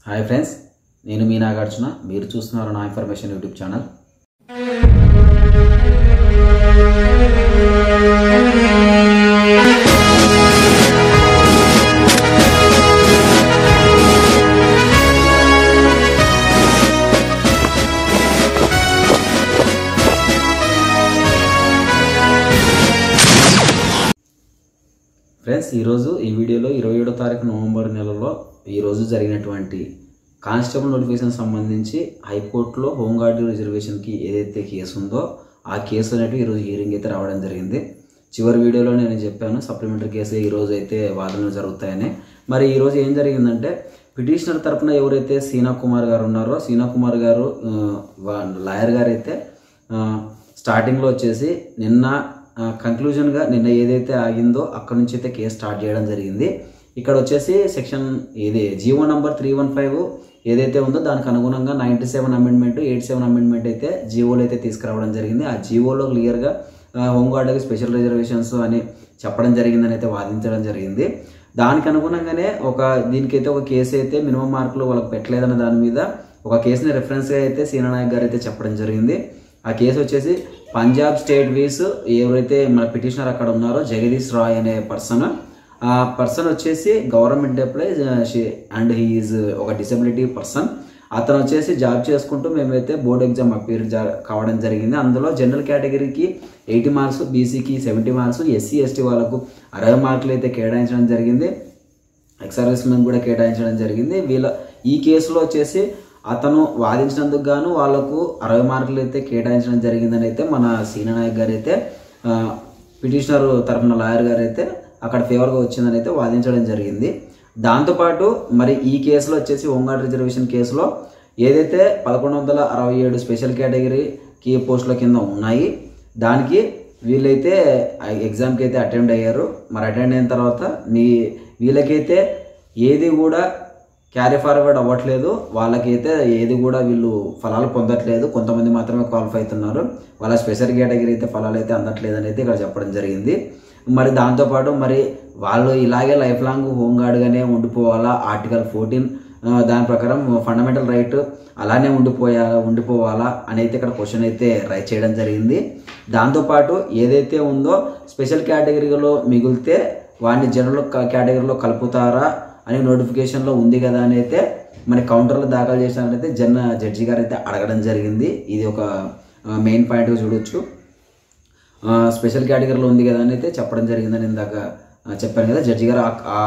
Hi friends, నేను మీ నాగార్జున. మీరు చూస్తున్నారు నా ఇన్ఫర్మేషన్ యూట్యూబ్ ఛానల్. ఫ్రెండ్స్, ఈరోజు ఈ వీడియోలో 27వ తారీఖు నవంబర్ నెలలో ఈరోజు జరిగినటువంటి కానిస్టేబుల్ నోటిఫికేషన్ సంబంధించి హైకోర్టులో హోంగార్డ్ రిజర్వేషన్కి ఏదైతే కేసు ఉందో ఆ కేసు అనేవి ఈరోజు హియరింగ్ అయితే రావడం జరిగింది. చివరి వీడియోలో నేను చెప్పాను సప్లిమెంటరీ కేసు ఈరోజు అయితే వాదనలు జరుగుతాయని. మరి ఈరోజు ఏం జరిగిందంటే, పిటిషనర్ తరఫున ఎవరైతే సీనా కుమార్ గారు ఉన్నారో, సీనా కుమార్ గారు లాయర్ గారు అయితే స్టార్టింగ్లో వచ్చేసి నిన్న కంక్లూజన్గా నిన్న ఏదైతే ఆగిందో అక్కడ నుంచి అయితే కేసు స్టార్ట్ చేయడం జరిగింది. ఇక్కడ వచ్చేసి సెక్షన్ ఇది జీవో నంబర్ 315 ఏదైతే ఉందో దానికి అనుగుణంగా 97 అమెండ్మెంట్ 87 అమెండ్మెంట్ అయితే జీవోలో అయితే తీసుకురావడం జరిగింది. ఆ జీవోలో క్లియర్గా హోంగార్డ్కి స్పెషల్ రిజర్వేషన్స్ అని చెప్పడం జరిగిందని అయితే వాదించడం జరిగింది. దానికి అనుగుణంగానే దీనికైతే ఒక కేసు అయితే మినిమం మార్కులు వాళ్ళకి పెట్టలేదన్న దాని మీద ఒక కేసుని రెఫరెన్స్గా అయితే సీనా నాయక్ గారు అయితే చెప్పడం జరిగింది. ఆ కేసు వచ్చేసి పంజాబ్ స్టేట్ వీస్ ఎవరైతే మన పిటిషనర్ అక్కడ ఉన్నారో జగదీష్ రాయ్ అనే పర్సన్, ఆ పర్సన్ వచ్చేసి government employee and he is ఒక డిసెబిలిటీ పర్సన్. అతను వచ్చేసి జాబ్ చేసుకుంటూ మేమైతే బోర్డ్ ఎగ్జామ్ అపీర్ కావడం జరిగింది. అందులో జనరల్ కేటగిరీకి 80 మార్క్స్, బీసీకి 70 మార్క్స్, ఎస్సీ ఎస్టీ వాళ్ళకు 60 మార్కులు అయితే కేటాయించడం జరిగింది. ఎక్స్ సర్వీస్ మెన్ కూడా కేటాయించడం జరిగింది. ఈ కేసులో వచ్చేసి అతను వాదించినందుకు గాను వాళ్లకు 60 మార్కులు అయితే కేటాయించడం జరిగిందని అయితే మన సీనా నాయక్ గారు అయితే పిటిషనర్ తరఫున లాయర్ గారు అయితే అక్కడ ఫేవర్గా వచ్చిందని అయితే వాదించడం జరిగింది. దాంతోపాటు మరి ఈ కేసులో వచ్చేసి హోంగార్డ్ రిజర్వేషన్ కేసులో ఏదైతే 1167 స్పెషల్ కేటగిరీ పోస్టుల కింద ఉన్నాయి, దానికి వీళ్ళైతే ఎగ్జామ్కి అయితే అటెండ్ అయ్యారు. మరి అటెండ్ అయిన తర్వాత వీళ్ళకైతే ఏది కూడా క్యారీ ఫార్వర్డ్ అవ్వట్లేదు, వాళ్ళకైతే ఏది కూడా వీళ్ళు ఫలాలు పొందట్లేదు. కొంతమంది మాత్రమే క్వాలిఫై అవుతున్నారు, వాళ్ళ స్పెషల్ కేటగిరీ అయితే ఫలాలు అయితే అందట్లేదని అయితే ఇక్కడ చెప్పడం జరిగింది. మరి దాంతోపాటు మరి వాళ్ళు ఇలాగే లైఫ్ లాంగ్ హోంగార్డ్గానే ఉండిపోవాలా, ఆర్టికల్ 14 దాని ప్రకారం ఫండమెంటల్ రైట్ అలానే ఉండిపోవాలా అని అయితే ఇక్కడ క్వశ్చన్ అయితే రైజ్ చేయడం జరిగింది. దాంతోపాటు ఏదైతే ఉందో స్పెషల్ కేటగిరీలో మిగిలితే వాడిని జనరల్ కేటగిరీలో కలుపుతారా అని నోటిఫికేషన్లో ఉంది కదా అని అయితే మన కౌంటర్లో దాఖలు చేసినట్లయితే జడ్జి గారు అయితే అడగడం జరిగింది. ఇది ఒక మెయిన్ పాయింట్గా చూడొచ్చు. స్పెషల్ కేటగిరీలో ఉంది కదా అని అయితే చెప్పడం జరిగిందని ఇందాక చెప్పాను కదా. జడ్జి గారు ఆ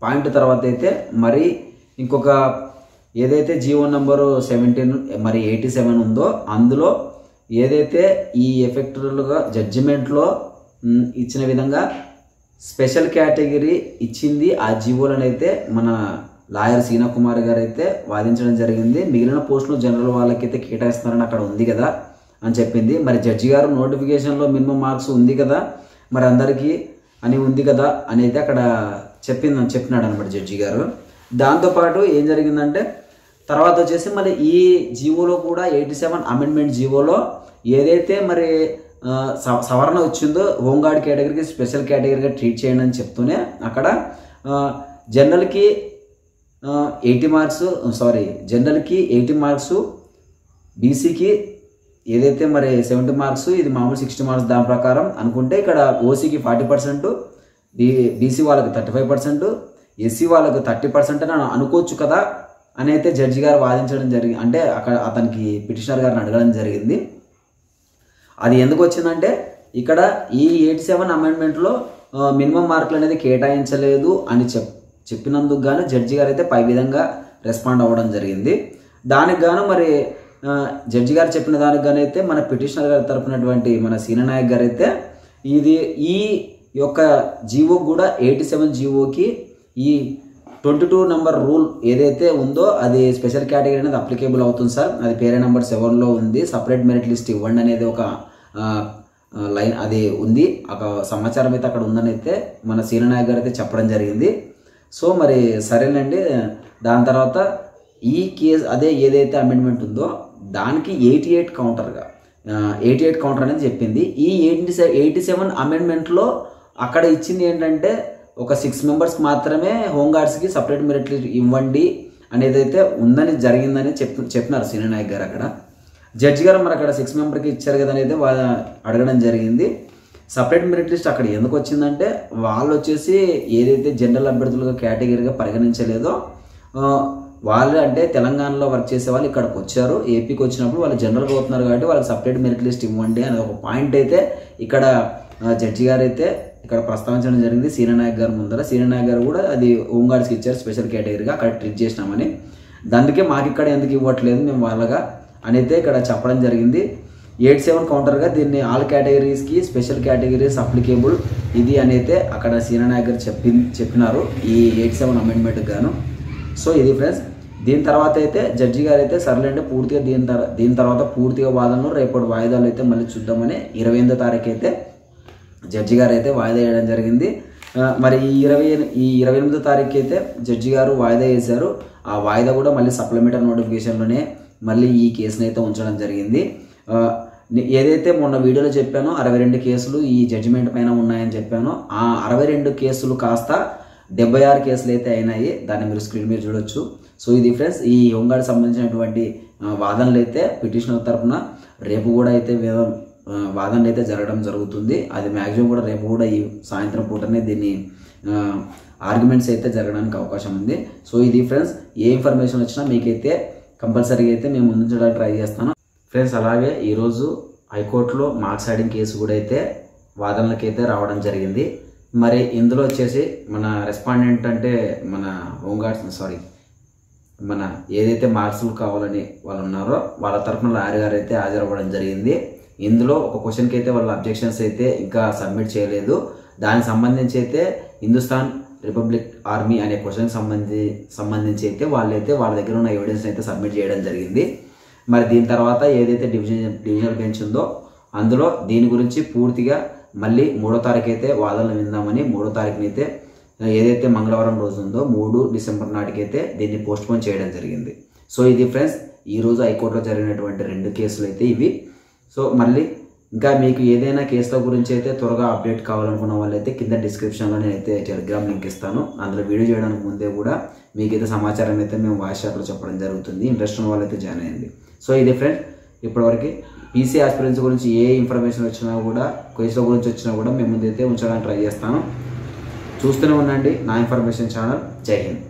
పాయింట్ తర్వాత అయితే మరి ఇంకొక ఏదైతే జీవో నంబరు 17 మరి 87 ఉందో అందులో ఏదైతే ఈ ఎఫెక్టులుగా జడ్జిమెంట్లో ఇచ్చిన విధంగా స్పెషల్ కేటగిరీ ఇచ్చింది ఆ జీవోలను అయితే మన లాయర్ సీనా కుమార్ గారు అయితే వాదించడం జరిగింది. మిగిలిన పోస్టులు జనరల్ వాళ్ళకైతే కేటాయిస్తున్నారని అక్కడ ఉంది కదా అని చెప్పింది. మరి జడ్జి గారు నోటిఫికేషన్లో మినిమం మార్క్స్ ఉంది కదా, మరి అందరికీ అని ఉంది కదా అని అయితే అక్కడ చెప్పినాడు అనమాట జడ్జి గారు. దాంతోపాటు ఏం జరిగిందంటే తర్వాత వచ్చేసి మరి ఈ జీవోలో కూడా 87 అమెండ్మెంట్ జీవోలో ఏదైతే మరి సవరణ వచ్చిందో హోంగార్డ్ కేటగిరీకి స్పెషల్ కేటగిరీగా ట్రీట్ చేయండి అని చెప్తూనే అక్కడ జనరల్కి 80 మార్క్స్, బీసీకి ఏదైతే మరి 70 మార్క్స్, ఇది మామూలు 60 మార్క్స్ దాని ప్రకారం అనుకుంటే ఇక్కడ ఓసీకి 40%, బీసీ వాళ్ళకి 35%, ఎస్సీ వాళ్ళకి 30% అని అనుకోవచ్చు కదా అని అయితే జడ్జి గారు వాదించడం జరిగింది. అంటే అక్కడ అతనికి పిటిషనర్ గారిని అడగడం జరిగింది. అది ఎందుకు వచ్చిందంటే ఇక్కడ ఈ 87 అమెండ్మెంట్లో మినిమం మార్కులు అనేది కేటాయించలేదు అని చెప్పినందుకు గాను జడ్జి గారు అయితే పై విధంగా రెస్పాండ్ అవ్వడం జరిగింది. దానికి గాను మరి జడ్జి గారు చెప్పిన దానికి గాను అయితే మన పిటిషనర్ గారి తరపునటువంటి మన సీనా నాయక్ గారు అయితే ఈ యొక్క జీవో కూడా 87 జీవోకి ఈ 22 నెంబర్ రూల్ ఏదైతే ఉందో అది స్పెషల్ కేటగిరీ అనేది అప్లికేబుల్ అవుతుంది సార్, అది పేరే నెంబర్ 7లో ఉంది, సపరేట్ మెరిట్ లిస్ట్ ఇవ్వండి అనేది ఒక లైన్ అది ఉంది, ఒక సమాచారం అయితే అక్కడ ఉందని అయితే మన సీనా నాయక్ గారు అయితే చెప్పడం జరిగింది. సో మరి సరేనండి. దాని తర్వాత ఈ కేసు అదే ఏదైతే అమెండ్మెంట్ ఉందో దానికి 88 కౌంటర్ అనేది చెప్పింది. ఈ 87 అమెండ్మెంట్లో అక్కడ ఇచ్చింది ఏంటంటే ఒక 6 మెంబర్స్కి మాత్రమే హోంగార్డ్స్కి సపరేట్ మెరిట్ లిస్ట్ ఇవ్వండి అనేది అయితే ఉందని జరిగిందని చెప్పినారు సీనియర్ నాయక్ గారు. అక్కడ జడ్జి గారు మరి అక్కడ 6 మెంబర్కి ఇచ్చారు కదా అనేది అడగడం జరిగింది. సపరేట్ మెరిట్ లిస్ట్ అక్కడ ఎందుకు వచ్చిందంటే వాళ్ళు వచ్చేసి ఏదైతే జనరల్ అభ్యర్థులుగా కేటగిరీగా పరిగణించలేదో వాళ్ళు అంటే తెలంగాణలో వర్క్ చేసే వాళ్ళు ఇక్కడికి వచ్చారు, ఏపీకి వచ్చినప్పుడు వాళ్ళు జనరల్గా అవుతున్నారు కాబట్టి వాళ్ళకి సపరేట్ మెరిట్ లిస్ట్ ఇవ్వండి అనే ఒక పాయింట్ అయితే ఇక్కడ జడ్జి గారు అయితే ఇక్కడ ప్రస్తావించడం జరిగింది సీనియర్ నాయక్ గారు ముందర. సీనియర్ నాయక్ గారు కూడా అది హోంగార్డ్స్కి ఇచ్చారు స్పెషల్ కేటగిరీగా, అక్కడ ట్రీట్ చేసినామని. దానికే మాకు ఇక్కడ ఎందుకు ఇవ్వట్లేదు మేము వాళ్ళగా అని అయితే ఇక్కడ చెప్పడం జరిగింది. 87 కౌంటర్గా దీన్ని ఆల్ కేటగిరీస్కి స్పెషల్ కేటగిరీస్ అప్లికేబుల్ ఇది అని అయితే అక్కడ సీనియర్ నాయక్ గారు చెప్పినారు ఈ 87 అమెండ్మెంట్కి గాను. సో ఇది ఫ్రెండ్స్. దీని తర్వాత అయితే జడ్జి గారు అయితే సర్లేంటే పూర్తిగా దీని తర్వాత పూర్తిగా వాదనలు రేపటి వాయిదాలు అయితే మళ్ళీ చూద్దామని 28వ తారీఖు అయితే జడ్జి గారు అయితే వాయిదా వేయడం జరిగింది. మరి ఈ 28వ తారీఖు అయితే జడ్జి గారు వాయిదా వేశారు. ఆ వాయిదా కూడా మళ్ళీ సప్లిమెంటరీ నోటిఫికేషన్లోనే మళ్ళీ ఈ కేసుని అయితే ఉంచడం జరిగింది. ఏదైతే మొన్న వీడియోలో చెప్పానో 62 కేసులు ఈ జడ్జిమెంట్ పైన ఉన్నాయని చెప్పానో ఆ 62 కేసులు కాస్త 76 కేసులు అయితే అయినాయి. దాన్ని మీరు స్క్రీన్ మీద చూడొచ్చు. సో ఇది ఫ్రెండ్స్ ఈ హోంగార్డ్ సంబంధించినటువంటి వాదనలు అయితే పిటిషనర్ తరఫున రేపు కూడా అయితే వాదనలు అయితే జరగడం జరుగుతుంది. అది మ్యాక్సిమం కూడా రేపు కూడా ఈ సాయంత్రం పూటనే దీన్ని ఆర్గ్యుమెంట్స్ అయితే జరగడానికి అవకాశం ఉంది. సో ఇది ఫ్రెండ్స్. ఏ ఇన్ఫర్మేషన్ వచ్చినా మీకైతే కంపల్సరీగా అయితే మేము ముందుంచడానికి ట్రై చేస్తాను ఫ్రెండ్స్. అలాగే ఈరోజు హైకోర్టులో మార్క్స్ యాడింగ్ కేసు కూడా అయితే వాదనలకైతే రావడం జరిగింది. మరి ఇందులో వచ్చేసి మన రెస్పాండెంట్ అంటే మన హోంగార్డ్స్ మన ఏదైతే మార్క్స్లు కావాలని వాళ్ళు ఉన్నారో వాళ్ళ తరఫున లాయర్ గారు అయితే హాజరవ్వడం జరిగింది. ఇందులో ఒక క్వశ్చన్కి అయితే వాళ్ళ అబ్జెక్షన్స్ అయితే ఇంకా సబ్మిట్ చేయలేదు. దానికి సంబంధించి అయితే హిందుస్థాన్ రిపబ్లిక్ ఆర్మీ అనే క్వశ్చన్కి సంబంధించి అయితే వాళ్ళ దగ్గర ఉన్న ఎవిడెన్స్ అయితే సబ్మిట్ చేయడం జరిగింది. మరి దీని తర్వాత ఏదైతే డివిజనల్ బెంచ్ ఉందో అందులో దీని గురించి పూర్తిగా మళ్ళీ 3వ తారీఖు అయితే వాదనలు విందామని 3వ తారీఖుని అయితే ఏదైతే మంగళవారం రోజు ఉందో 3 డిసెంబర్ నాటికైతే దీన్ని పోస్ట్పోన్ చేయడం జరిగింది. సో ఇది ఫ్రెండ్స్ ఈరోజు హైకోర్టులో జరిగినటువంటి 2 కేసులు అయితే ఇవి. సో మళ్ళీ ఇంకా మీకు ఏదైనా కేసుల గురించి అయితే త్వరగా అప్డేట్ కావాలనుకున్న వాళ్ళైతే కింద డిస్క్రిప్షన్లో నేనైతే టెలిగ్రామ్ లింక్ ఇస్తాను. అందులో వీడియో చేయడానికి ముందే కూడా మీకైతే సమాచారం అయితే మేము వాయిస్ చాట్లో చెప్పడం జరుగుతుంది. ఇంట్రెస్ట్ ఉన్న వాళ్ళైతే జాయిన్ అయ్యండి. సో ఇది ఫ్రెండ్స్ ఇప్పటివరకు పీసీ ఆస్పిరెన్స్ గురించి ఏ ఇన్ఫర్మేషన్ వచ్చినా కూడా కేసుల గురించి వచ్చినా కూడా మేము ముందైతే ఉంచడానికి ట్రై చేస్తాను. చూస్తూనే ఉండండి నా ఇన్ఫర్మేషన్ ఛానల్. జై హింద్.